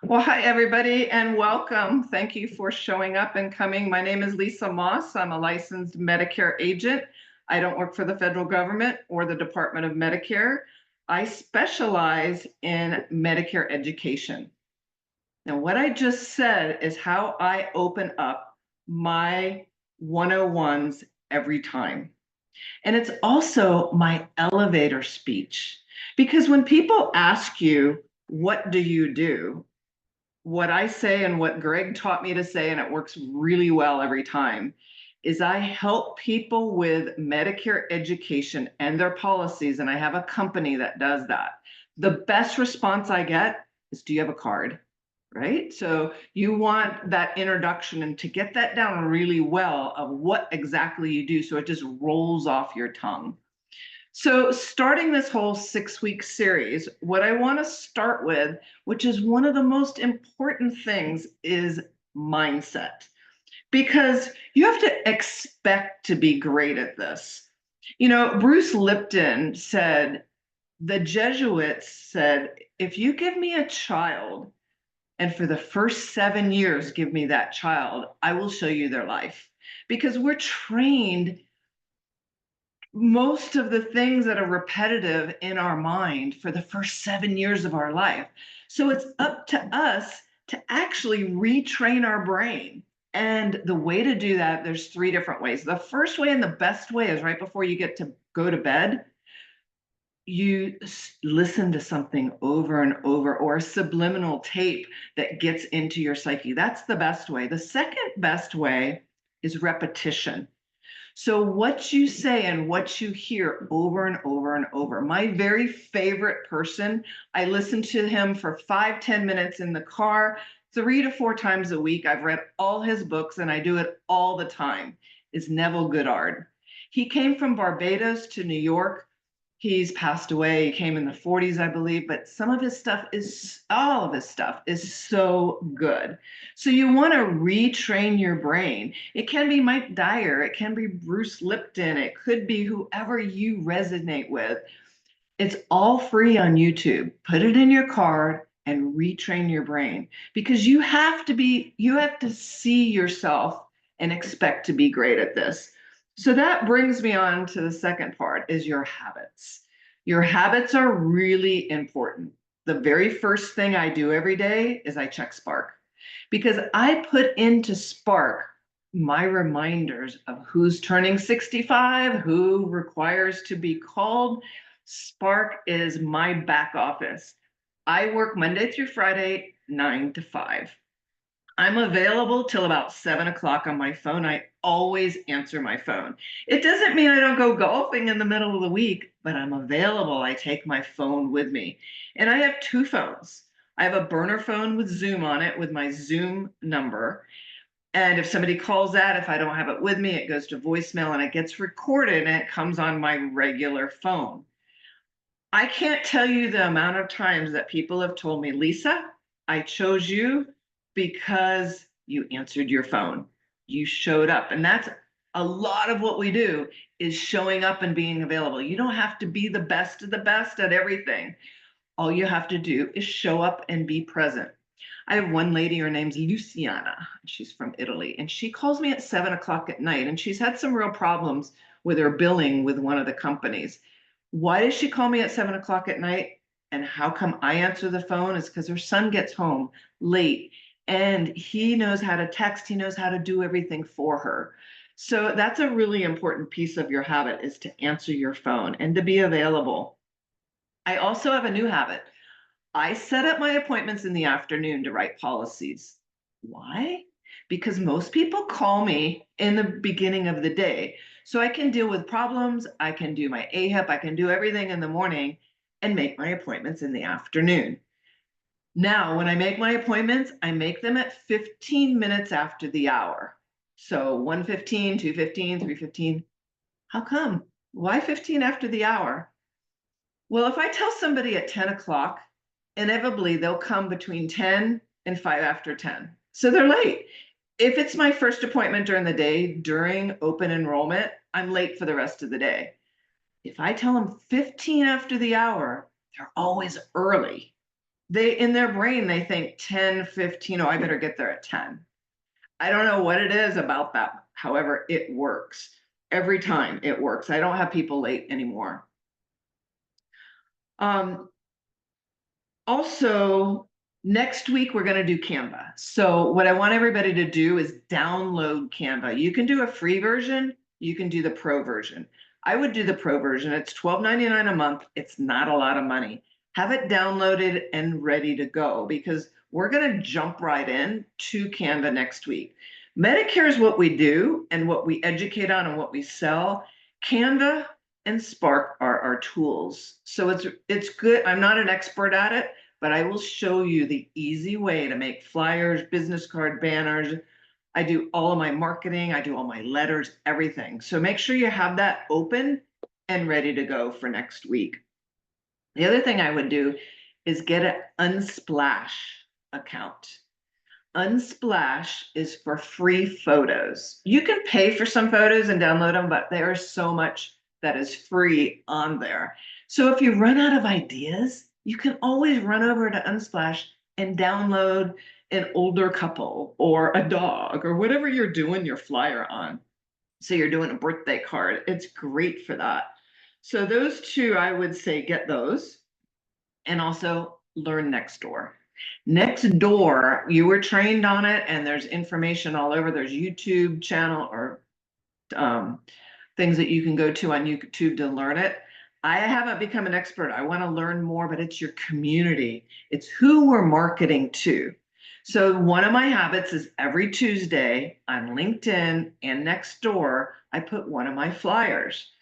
Well, hi, everybody, and welcome. Thank you for showing up and coming. My name is Lisa Maas. I'm a licensed Medicare agent. I don't work for the federal government or the Department of Medicare. I specialize in Medicare education. Now, what I just said is how I open up my 101s every time. And it's also my elevator speech. Because when people ask you, what do you do? What I say and what Greg taught me to say, and it works really well every time, is I help people with Medicare education and their policies. And I have a company that does that. The best response I get is, do you have a card? Right? So you want that introduction and to get that down really well of what exactly you do. So it just rolls off your tongue. So, starting this whole 6 week series, what I want to start with, which is one of the most important things, is mindset. Because you have to expect to be great at this. You know, Bruce Lipton said, the Jesuits said, if you give me a child and for the first 7 years give me that child, I will show you their life. Because we're trained most of the things that are repetitive in our mind for the first 7 years of our life. So it's up to us to actually retrain our brain. And the way to do that, there's three different ways. The first way and the best way is right before you get to go to bed, you listen to something over and over, or a subliminal tape that gets into your psyche. That's the best way. The second best way is repetition. So, what you say and what you hear over and over and over. My very favorite person, I listen to him for 5, 10 minutes in the car, 3 to 4 times a week. I've read all his books and I do it all the time, is Neville Goddard. He came from Barbados to New York. He's passed away. He came in the 40s, I believe, but all of his stuff is so good. So you want to retrain your brain. It can be Mike Dyer, it can be Bruce Lipton, it could be whoever you resonate with. It's all free on YouTube. Put it in your card and retrain your brain because you have to see yourself and expect to be great at this. So that brings me on to the second part is your habits. Your habits are really important. The very first thing I do every day is I check Spark because I put into Spark my reminders of who's turning 65, who requires to be called. Spark is my back office. I work Monday through Friday, 9 to 5. I'm available till about 7 o'clock on my phone. I always answer my phone. It doesn't mean I don't go golfing in the middle of the week, but I'm available. I take my phone with me. And I have two phones. I have a burner phone with Zoom on it with my Zoom number. And if somebody calls that, if I don't have it with me, it goes to voicemail and it gets recorded and it comes on my regular phone. I can't tell you the amount of times that people have told me, Lisa, I chose you because you answered your phone. You showed up. And that's a lot of what we do is showing up and being available. You don't have to be the best of the best at everything. All you have to do is show up and be present. I have one lady, her name's Luciana. She's from Italy, and she calls me at 7 o'clock at night, and she's had some real problems with her billing with one of the companies. Why does she call me at 7 o'clock at night? And how come I answer the phone? Is because her son gets home late and he knows how to text, he knows how to do everything for her. So that's a really important piece of your habit is to answer your phone and to be available. I also have a new habit. I set up my appointments in the afternoon to write policies. Why? Because most people call me in the beginning of the day. So I can deal with problems, I can do my AHIP, I can do everything in the morning and make my appointments in the afternoon. Now, when I make my appointments, I make them at 15 minutes after the hour. So 1:15, 2:15, 3:15. How come? Why 15 after the hour? Well, if I tell somebody at 10 o'clock, inevitably they'll come between 10 and 5 after 10. So they're late. If it's my first appointment during the day during open enrollment, I'm late for the rest of the day. If I tell them 15 after the hour, they're always early. They, in their brain, they think 10, 15. Oh, I better get there at 10. I don't know what it is about that. However, it works. Every time it works. I don't have people late anymore. Um, Also, next week we're going to do Canva. So, what I want everybody to do is download Canva. You can do a free version, you can do the pro version. I would do the pro version. It's $12.99 a month. It's not a lot of money. Have it downloaded and ready to go because we're going to jump right in to Canva next week. Medicare is what we do and what we educate on and what we sell. Canva and Spark are our tools. So it's good. I'm not an expert at it, but I will show you the easy way to make flyers, business card banners. I do all of my marketing, I do all my letters, everything. So make sure you have that open and ready to go for next week. The other thing I would do is get an Unsplash account. Unsplash is for free photos. You can pay for some photos and download them, but there is so much that is free on there. So if you run out of ideas, you can always run over to Unsplash and download an older couple or a dog or whatever you're doing your flyer on. So you're doing a birthday card. It's great for that. So those two, I would say get those and also learn Nextdoor. Nextdoor, you were trained on it, and there's information all over. There's YouTube channel or um, things that you can go to on YouTube to learn it. I haven't become an expert. I want to learn more, but it's your community. It's who we're marketing to. So one of my habits is every Tuesday on LinkedIn and Nextdoor, I put one of my flyers.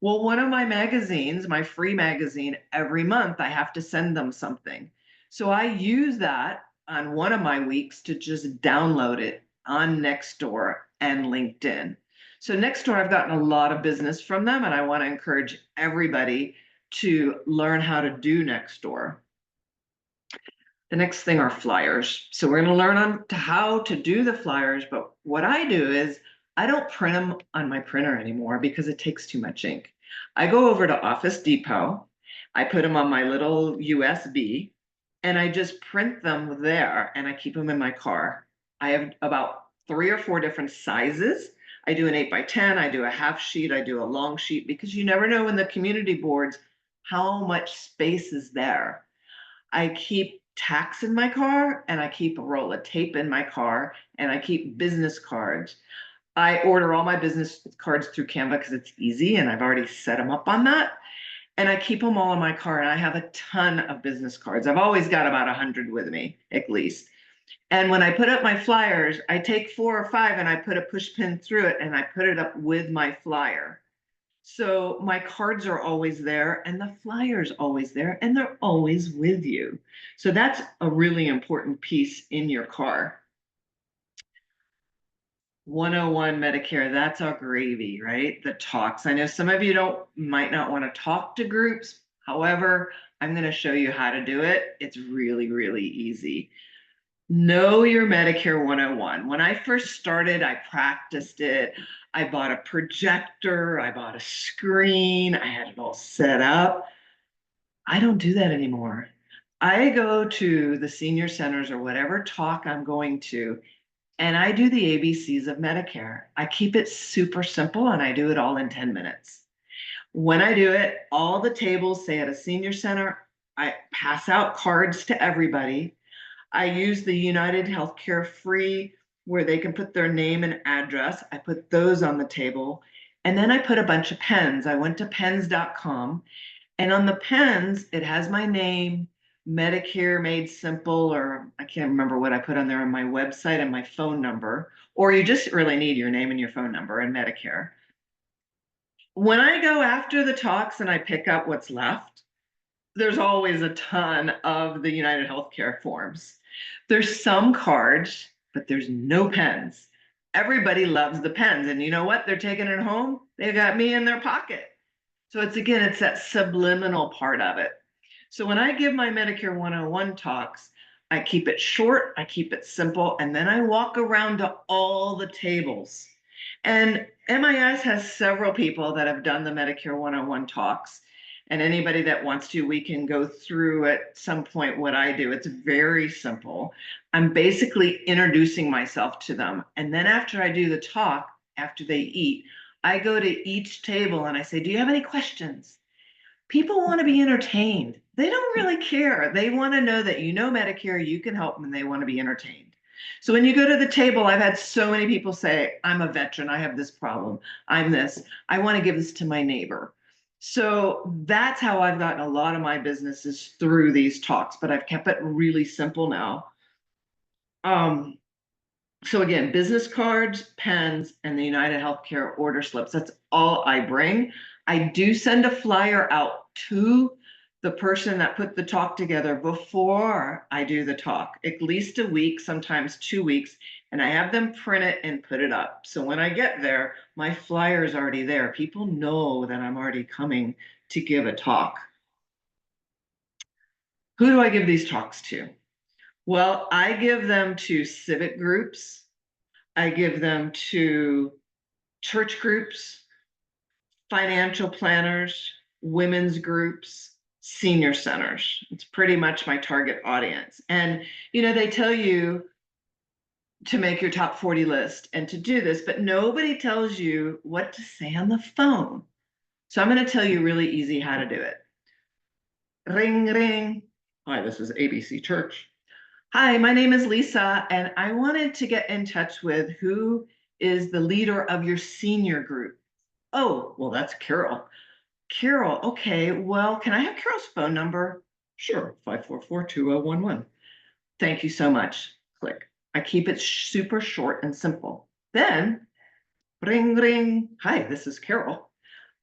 Well, one of my magazines, my free magazine, every month I have to send them something. So I use that on one of my weeks to just download it on Nextdoor and LinkedIn. So Nextdoor, I've gotten a lot of business from them, and I want to encourage everybody to learn how to do Nextdoor. The next thing are flyers. So we're going to learn on to how to do the flyers, but what I do is I don't print them on my printer anymore because it takes too much ink. I go over to Office Depot, I put them on my little USB, and I just print them there and I keep them in my car. I have about 3 or 4 different sizes. I do an 8x10, I do a half sheet, I do a long sheet because you never know in the community boards how much space is there. I keep tacks in my car and I keep a roll of tape in my car and I keep business cards. I order all my business cards through Canva because it's easy and I've already set them up on that. And I keep them all in my car and I have a ton of business cards. I've always got about 100 with me at least. And when I put up my flyers, I take 4 or 5 and I put a push pin through it and I put it up with my flyer. So my cards are always there and the flyer's always there and they're always with you. So that's a really important piece in your car. 101 Medicare, that's our gravy, right? The talks. I know some of you don't might not want to talk to groups. However, I'm going to show you how to do it. It's really, really easy. Know your Medicare 101. When I first started, I practiced it. I bought a projector, I bought a screen, I had it all set up. I don't do that anymore. I go to the senior centers or whatever talk I'm going to, and I do the ABCs of Medicare. I keep it super simple and I do it all in 10 minutes. When I do it, all the tables say at a senior center, I pass out cards to everybody. I use the United Healthcare free where they can put their name and address. I put those on the table. And then I put a bunch of pens. I went to pens.com and on the pens, it has my name, Medicare Made Simple, or I can't remember what I put on there on my website and my phone number, or you just really need your name and your phone number and Medicare. When I go after the talks and I pick up what's left, there's always a ton of the United Healthcare forms. There's some cards, but there's no pens. Everybody loves the pens. And you know what? They're taking it home. They got me in their pocket. So it's again, it's that subliminal part of it. So when I give my Medicare 101 talks, I keep it short, I keep it simple, and then I walk around to all the tables. And MIS has several people that have done the Medicare 101 talks. And anybody that wants to, we can go through at some point what I do. It's very simple. I'm basically introducing myself to them. And then after I do the talk, after they eat, I go to each table and I say, do you have any questions? People want to be entertained. They don't really care. They want to know that you know Medicare, you can help them, and they want to be entertained. So when you go to the table, I've had so many people say, I'm a veteran, I have this problem, I'm this, I want to give this to my neighbor. So that's how I've gotten a lot of my businesses through these talks, but I've kept it really simple now. Um, so again, business cards, pens, and the United Healthcare order slips. That's all I bring. I do send a flyer out to the person that put the talk together before I do the talk, at least a week, sometimes 2 weeks, and I have them print it and put it up. So when I get there, my flyer is already there. People know that I'm already coming to give a talk. Who do I give these talks to? Well, I give them to civic groups. I give them to church groups, financial planners, women's groups, senior centers. It's pretty much my target audience. And, they tell you to make your top 40 list and to do this, but nobody tells you what to say on the phone. So I'm going to tell you really easy how to do it. Ring, ring. Hi, this is ABC Church. Hi, my name is Lisa, and I wanted to get in touch with who is the leader of your senior group. Oh, well, that's Carol. Carol, okay, well, can I have Carol's phone number? Sure, 544-2011. Thank you so much. Click. I keep it super short and simple. Then, ring, ring. Hi, this is Carol.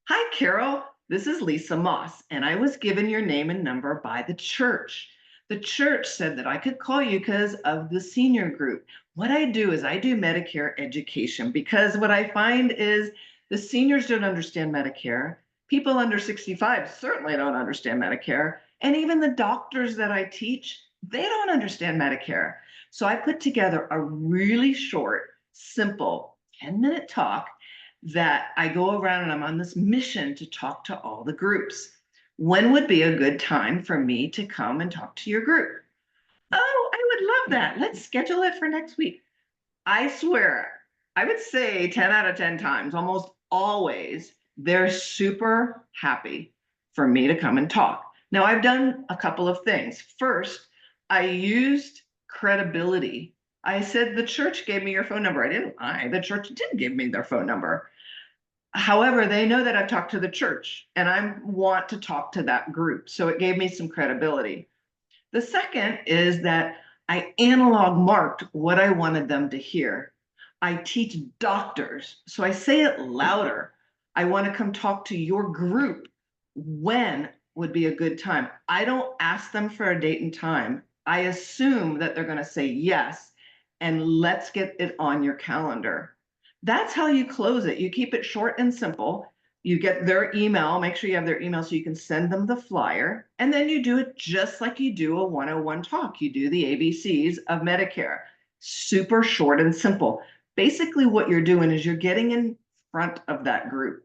Hi, Carol. This is Lisa Maas, and I was given your name and number by the church. The church said that I could call you because of the senior group. What I do is I do Medicare education because what I find is the seniors don't understand Medicare. People under 65 certainly don't understand Medicare. And even the doctors that I teach, they don't understand Medicare. So I put together a really short, simple 10-minute talk that I go around and I'm on this mission to talk to all the groups. When would be a good time for me to come and talk to your group? Oh, I would love that. Let's schedule it for next week. I swear, I would say 10 out of 10 times, almost always, they're super happy for me to come and talk. Now, I've done a couple of things. First, I used credibility. I said, the church gave me your phone number. I didn't lie. The church did give me their phone number. However, they know that I've talked to the church and I want to talk to that group. So it gave me some credibility. The second is that I analog marked what I wanted them to hear. I teach doctors, so I say it louder. I want to come talk to your group. When would be a good time? I don't ask them for a date and time. I assume that they're going to say yes, and let's get it on your calendar. That's how you close it. You keep it short and simple. You get their email, make sure you have their email so you can send them the flyer. And then you do it just like you do a 101 talk. You do the ABCs of Medicare. Super short and simple. Basically, what you're doing is you're getting in front of that group.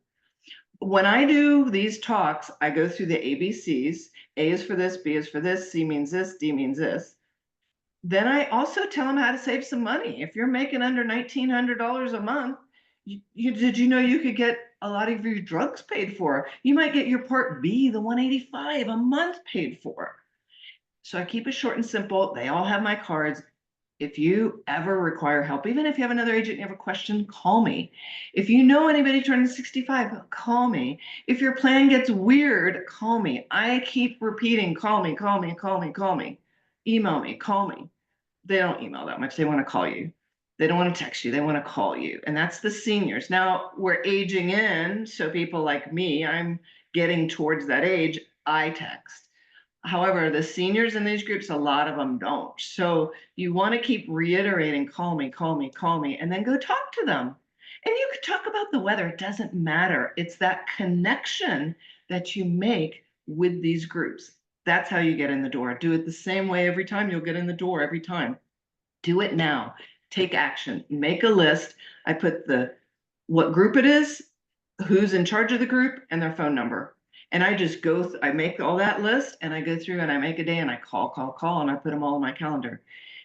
When I do these talks, I go through the ABCs. A is for this, B is for this, C means this, D means this. Then I also tell them how to save some money. If you're making under $1,900 a month, did you know you could get a lot of your drugs paid for? You might get your Part B, the 185 a month paid for. So I keep it short and simple. They all have my cards. If you ever require help, even if you have another agent, you have a question, call me. If you know anybody turning 65, call me. If your plan gets weird, call me. I keep repeating, call me, call me, call me, call me. Email me, call me. They don't email that much. They want to call you. They don't want to text you. They want to call you. And that's the seniors. Now we're aging in. So people like me, I'm getting towards that age, I text. However, the seniors in these groups, a lot of them don't. So you want to keep reiterating, call me, call me, call me, and then go talk to them. And you could talk about the weather. It doesn't matter. It's that connection that you make with these groups. That's how you get in the door. Do it the same way every time. You'll get in the door every time. Do it now. Take action. Make a list. I put what group it is, who's in charge of the group, and their phone number. And I just I make all that list and I go through and I make a day and I call, and I put them all on my calendar.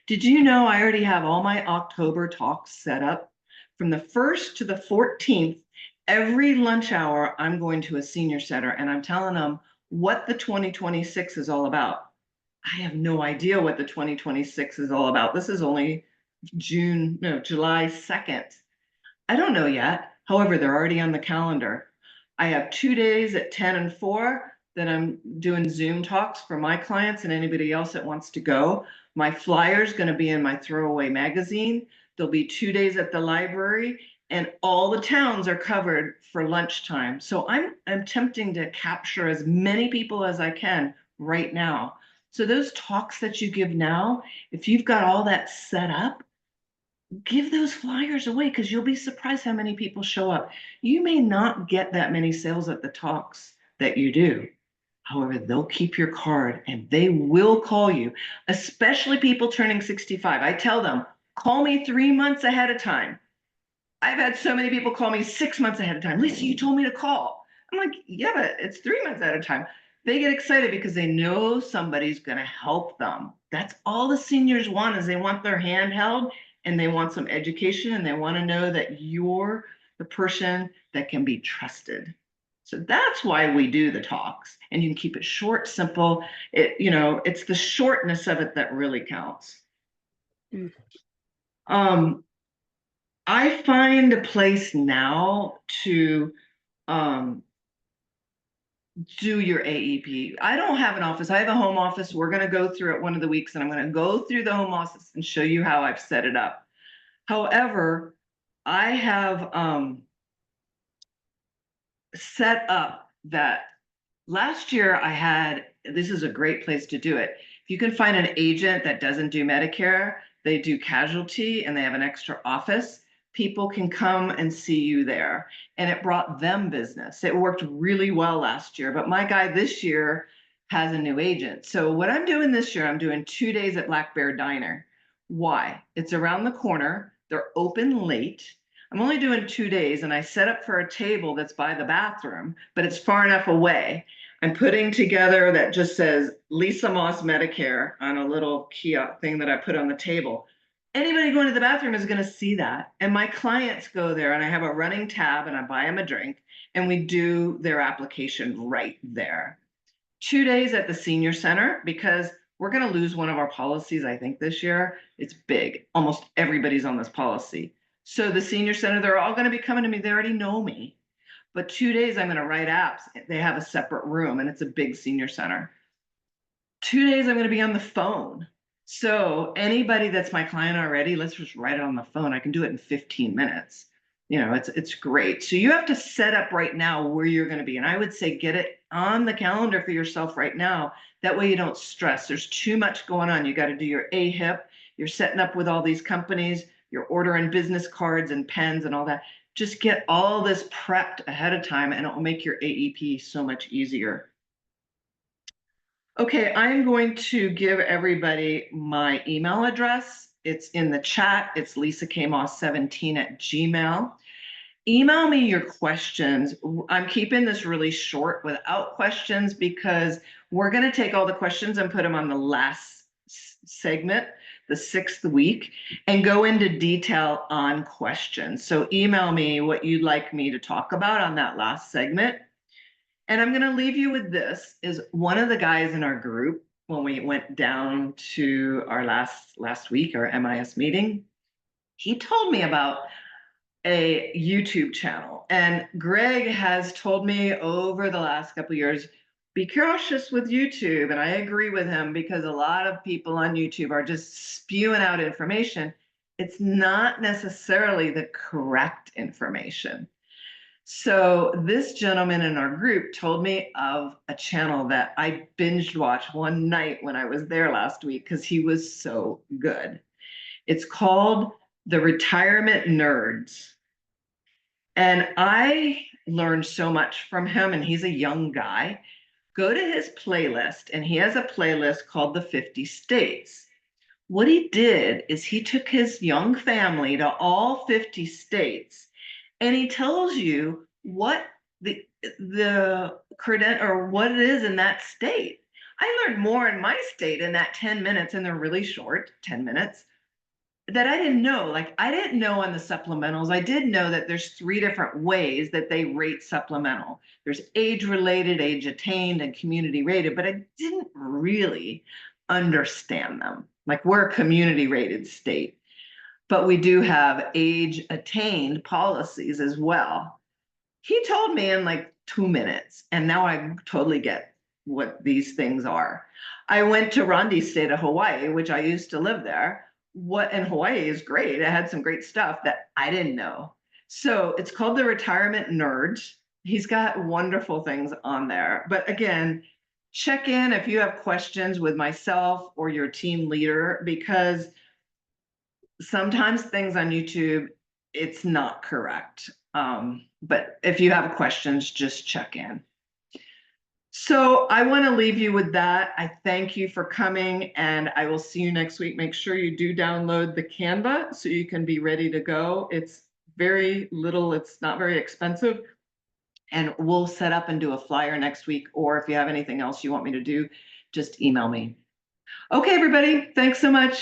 Did you know I already have all my October talks set up? From the 1st to the 14th, every lunch hour, I'm going to a senior center and I'm telling them what the 2026 is all about. I have no idea what the 2026 is all about. This is only July 2nd. I don't know yet. However, they're already on the calendar. I have 2 days at 10 and 4 that I'm doing Zoom talks for my clients and anybody else that wants to go. My flyer is going to be in my throwaway magazine. There'll be 2 days at the library, and all the towns are covered for lunchtime. So I'm attempting to capture as many people as I can right now. So those talks that you give now, if you've got all that set up, give those flyers away because you'll be surprised how many people show up. You may not get that many sales at the talks that you do. However, they'll keep your card and they will call you, especially people turning 65. I tell them, call me 3 months ahead of time. I've had so many people call me 6 months ahead of time. Lisa, you told me to call. I'm like, yeah, but it's 3 months at a time. They get excited because they know somebody's going to help them. That's all the seniors want is they want their hand held and they want some education and they want to know that you're the person that can be trusted. So that's why we do the talks, and you can keep it short, simple. It's the shortness of it that really counts. Mm. I find a place now to do your AEP. I don't have an office. I have a home office. We're going to go through it one of the weeks, and I'm going to go through the home office and show you how I've set it up. However, I have set up that last year this is a great place to do it. If you can find an agent that doesn't do Medicare, they do casualty and they have an extra office, people can come and see you there. And it brought them business. It worked really well last year, but my guy this year has a new agent. So what I'm doing this year, I'm doing 2 days at Black Bear Diner. Why? It's around the corner. They're open late. I'm only doing 2 days and I set up for a table that's by the bathroom, but it's far enough away. I'm putting together that just says Lisa Maas Medicare on a little kiosk thing that I put on the table. Anybody going to the bathroom is going to see that. And my clients go there and I have a running tab and I buy them a drink and we do their application right there. 2 days at the senior center because we're going to lose one of our policies, I think, this year. It's big. Almost everybody's on this policy. So the senior center, they're all going to be coming to me. They already know me. But 2 days, I'm going to write apps. They have a separate room and it's a big senior center. 2 days, I'm going to be on the phone. So anybody that's my client already, let's just write it on the phone. I can do it in 15 minutes. It's great. So you have to set up right now where you're going to be. And I would say get it on the calendar for yourself right now. That way you don't stress. There's too much going on. You got to do your AHIP. You're setting up with all these companies. You're ordering business cards and pens and all that. Just get all this prepped ahead of time and it will make your AEP so much easier. Okay, I'm going to give everybody my email address. It's in the chat. It's lisakmoss17@gmail. Email me your questions. I'm keeping this really short without questions because we're going to take all the questions and put them on the last segment, the 6th week, and go into detail on questions. So email me what you'd like me to talk about on that last segment. And I'm going to leave you with this is one of the guys in our group when we went down to our last week, our MIS meeting, he told me about a YouTube channel. And Greg has told me over the last couple of years, be cautious with YouTube. And I agree with him because a lot of people on YouTube are just spewing out information. It's not necessarily the correct information. So this gentleman in our group told me of a channel that I binged watched one night when I was there last week because he was so good. It's called The Retirement Nerds. And I learned so much from him, and he's a young guy. Go to his playlist, and he has a playlist called The 50 States. What he did is he took his young family to all 50 states, and he tells you what the credit or what it is in that state. I learned more in my state in that 10 minutes, and they're really short, 10 minutes, that I didn't know. Like, I didn't know on the supplementals. I did know that there's 3 different ways that they rate supplemental. There's age related, age attained, and community rated, but I didn't really understand them. Like, we're a community rated state, but we do have age attained policies as well. He told me in like 2 minutes, and now I totally get what these things are. I went to Randy's state of Hawaii, which I used to live there. What in Hawaii is great. It had some great stuff that I didn't know. So it's called the Retirement Nerds. He's got wonderful things on there. But again, check in if you have questions with myself or your team leader, because sometimes things on YouTube, it's not correct. But if you have questions, just check in. So I want to leave you with that. I thank you for coming, and I will see you next week. Make sure you do download the Canva so you can be ready to go. It's very little, it's not very expensive. And we'll set up and do a flyer next week. Or if you have anything else you want me to do, just email me. Okay, everybody, thanks so much.